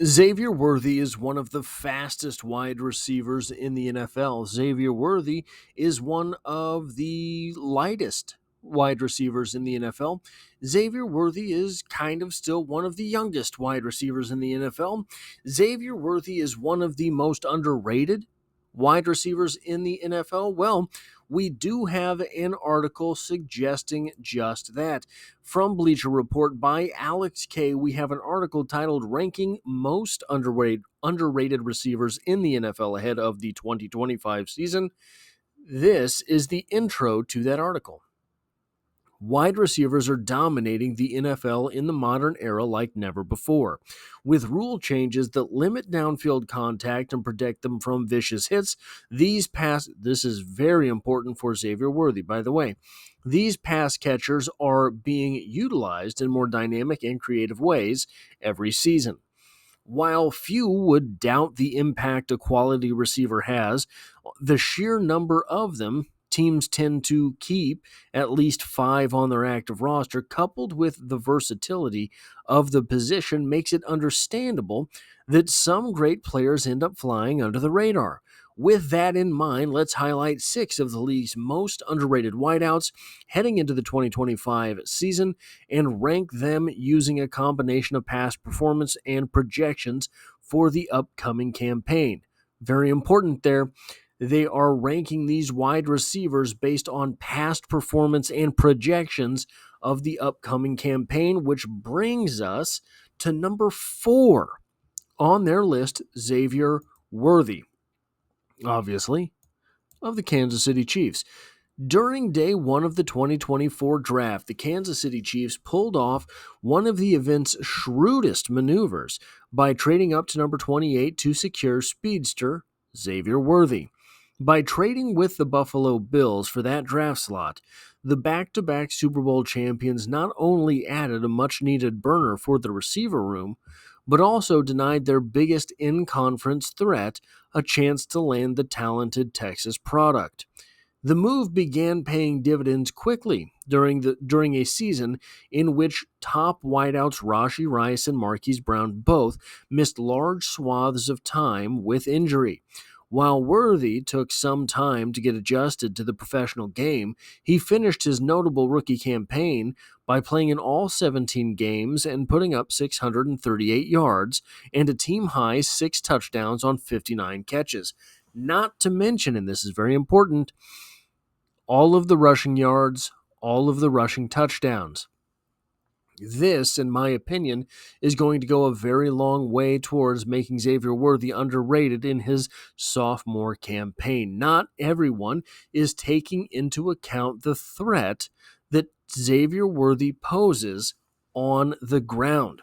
Xavier Worthy is one of the fastest wide receivers in the NFL. Xavier Worthy is one of the lightest wide receivers in the NFL. Xavier Worthy is kind of still one of the youngest wide receivers in the NFL. Xavier Worthy is one of the most underrated wide receivers in the NFL. Well, we do have an article suggesting just that. From Bleacher Report by Alex K, we have an article titled Ranking Most Underrated Receivers in the NFL Ahead of the 2025 Season. This is the intro to that article. Wide receivers are dominating the NFL in the modern era like never before. With rule changes that limit downfield contact and protect them from vicious hits, this is very important for Xavier Worthy, by the way. These pass catchers are being utilized in more dynamic and creative ways every season. While few would doubt the impact a quality receiver has, the sheer number of them teams tend to keep at least 5 on their active roster, coupled with the versatility of the position, makes it understandable that some great players end up flying under the radar. With that in mind, let's highlight 6 of the league's most underrated wideouts heading into the 2025 season and rank them using a combination of past performance and projections for the upcoming campaign. Very important there. They are ranking these wide receivers based on past performance and projections of the upcoming campaign, which brings us to number 4 on their list, Xavier Worthy, obviously, of the Kansas City Chiefs. During day 1 of the 2024 draft, the Kansas City Chiefs pulled off one of the event's shrewdest maneuvers by trading up to number 28 to secure speedster Xavier Worthy. By trading with the Buffalo Bills for that draft slot, the back-to-back Super Bowl champions not only added a much-needed burner for the receiver room, but also denied their biggest in-conference threat a chance to land the talented Texas product. The move began paying dividends quickly during a season in which top wideouts Rashee Rice and Marquise Brown both missed large swaths of time with injury. While Worthy took some time to get adjusted to the professional game, he finished his notable rookie campaign by playing in all 17 games and putting up 638 yards and a team-high 6 touchdowns on 59 catches. Not to mention, and this is very important, all of the rushing yards, all of the rushing touchdowns. This, in my opinion, is going to go a very long way towards making Xavier Worthy underrated in his sophomore campaign. Not everyone is taking into account the threat that Xavier Worthy poses on the ground.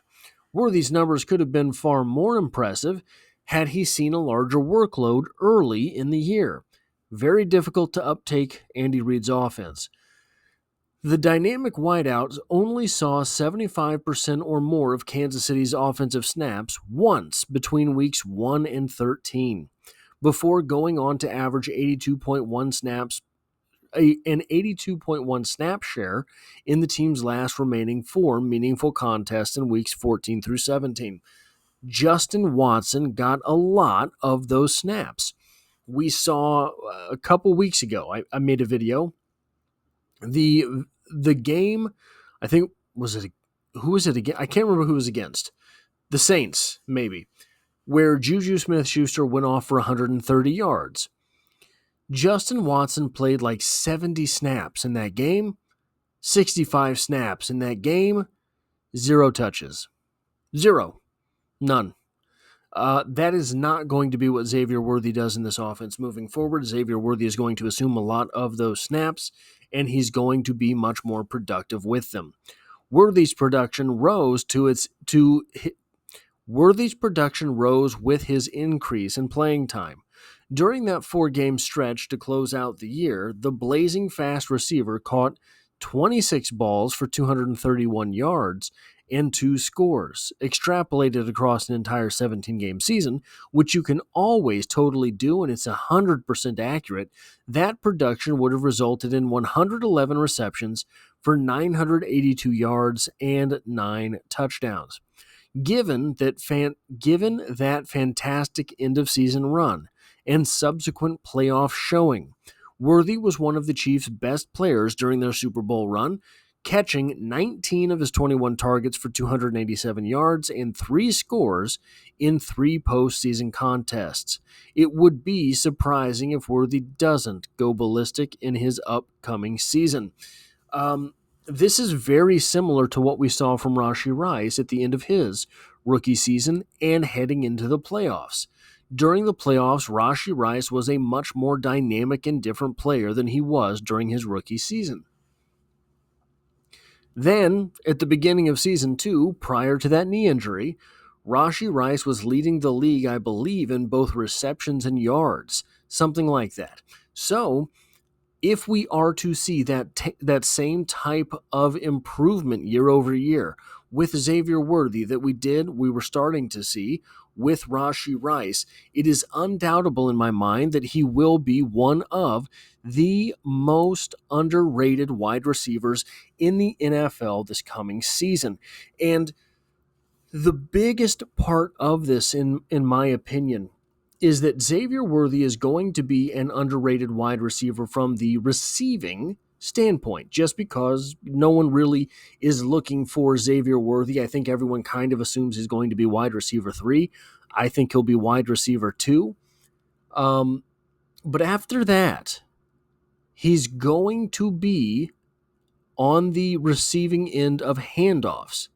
Worthy's numbers could have been far more impressive had he seen a larger workload early in the year. Very difficult to uptake Andy Reid's offense. The dynamic wideouts only saw 75% or more of Kansas City's offensive snaps once between weeks 1 and 13, before going on to average 82.1 snaps, an 82.1 snap share in the team's last remaining 4 meaningful contests in weeks 14 through 17. Justin Watson got a lot of those snaps. We saw a couple weeks ago, I made a video. The game, I think, who was it again? I can't remember who it was against. The Saints, maybe, where Juju Smith-Schuster went off for 130 yards. Justin Watson played like 70 snaps in that game, 65 snaps in that game, 0 touches. 0. None. That is not going to be what Xavier Worthy does in this offense moving forward. Xavier Worthy is going to assume a lot of those snaps, and he's going to be much more productive with them. Worthy's production rose with his increase in playing time. During that 4-game stretch to close out the year, the blazing fast receiver caught 26 balls for 231 yards and 2 scores, extrapolated across an entire 17-game season, which you can always totally do, and it's 100% accurate. That production would have resulted in 111 receptions for 982 yards and 9 touchdowns. Given that fantastic end-of-season run and subsequent playoff showing, Worthy was one of the Chiefs' best players during their Super Bowl run, catching 19 of his 21 targets for 287 yards and 3 scores in 3 postseason contests. It would be surprising if Worthy doesn't go ballistic in his upcoming season. This is very similar to what we saw from Rashee Rice at the end of his rookie season and heading into the playoffs. During the playoffs, Rashee Rice was a much more dynamic and different player than he was during his rookie season. Then, at the beginning of season 2, prior to that knee injury, Rashee Rice was leading the league, I believe, in both receptions and yards, something like that. So, if we are to see that same type of improvement year over year with Xavier Worthy that we were starting to see with Rashee Rice, it is undoubtable in my mind that he will be one of the most underrated wide receivers in the NFL this coming season. And the biggest part of this, in my opinion, is that Xavier Worthy is going to be an underrated wide receiver from the receiving standpoint, just because no one really is looking for Xavier Worthy. I think everyone kind of assumes he's going to be wide receiver 3. I think he'll be wide receiver 2. But after that, he's going to be on the receiving end of handoffs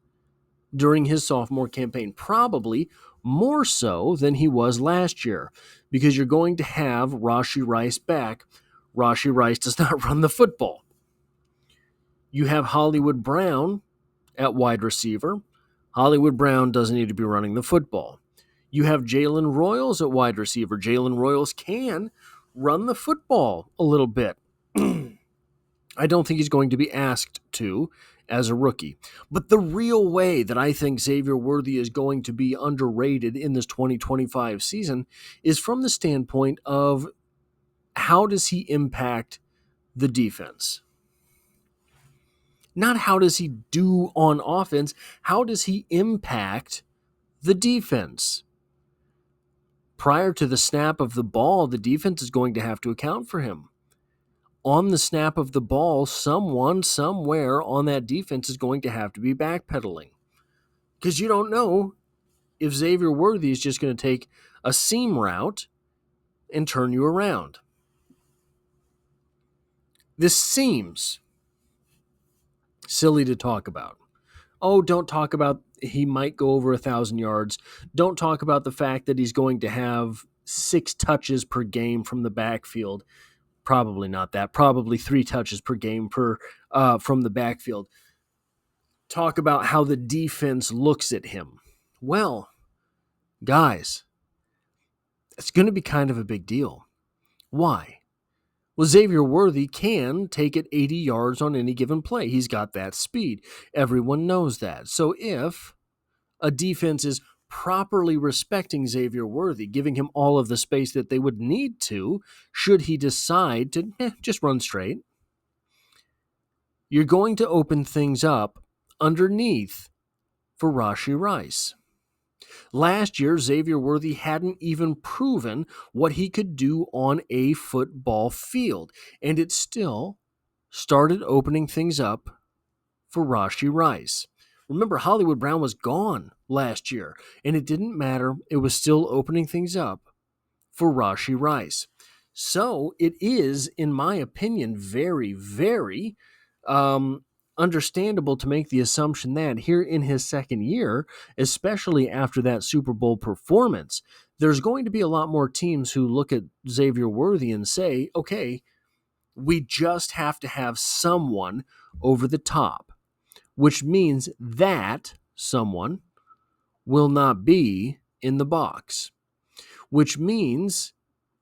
during his sophomore campaign, probably more so than he was last year, because you're going to have Rashee Rice back. Rashee Rice does not run the football. You have Hollywood Brown at wide receiver. Hollywood Brown doesn't need to be running the football. You have Jalen Royals at wide receiver. Jalen Royals can run the football a little bit. I don't think he's going to be asked to as a rookie. But the real way that I think Xavier Worthy is going to be underrated in this 2025 season is from the standpoint of how does he impact the defense? Not how does he do on offense, how does he impact the defense? Prior to the snap of the ball, the defense is going to have to account for him. On the snap of the ball, someone, somewhere on that defense is going to have to be backpedaling. Because you don't know if Xavier Worthy is just going to take a seam route and turn you around. This seems silly to talk about. Oh, don't talk about he might go over 1,000 yards. Don't talk about the fact that he's going to have 6 touches per game from the backfield. Probably not that. Probably 3 touches per game from the backfield. Talk about how the defense looks at him. Well, guys, it's going to be kind of a big deal. Why? Well, Xavier Worthy can take it 80 yards on any given play. He's got that speed. Everyone knows that. So if a defense is properly respecting Xavier Worthy, giving him all of the space that they would need to, should he decide to just run straight, you're going to open things up underneath for Rashee Rice. Last year, Xavier Worthy hadn't even proven what he could do on a football field, and it still started opening things up for Rashee Rice. Remember, Hollywood Brown was gone last year, and it didn't matter. It was still opening things up for Rashee Rice. So it is, in my opinion, very, very understandable to make the assumption that here in his second year, especially after that Super Bowl performance, there's going to be a lot more teams who look at Xavier Worthy and say, okay, we just have to have someone over the top, which means that someone will not be in the box, which means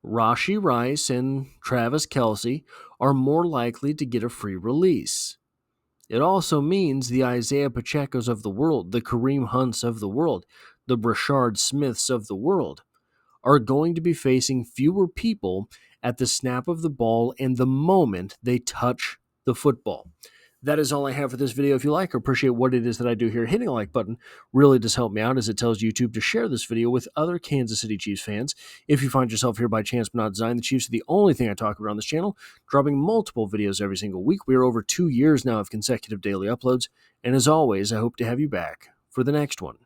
Rashee Rice and Travis Kelce are more likely to get a free release. It also means the Isaiah Pacheco's of the world, the Kareem Hunts of the world, the Brashard Smiths of the world are going to be facing fewer people at the snap of the ball and the moment they touch the football. That is all I have for this video. If you like or appreciate what it is that I do here, hitting the like button really does help me out, as it tells YouTube to share this video with other Kansas City Chiefs fans. If you find yourself here by chance but not design, the Chiefs are the only thing I talk about on this channel, dropping multiple videos every single week. We are over 2 years now of consecutive daily uploads, and as always, I hope to have you back for the next one.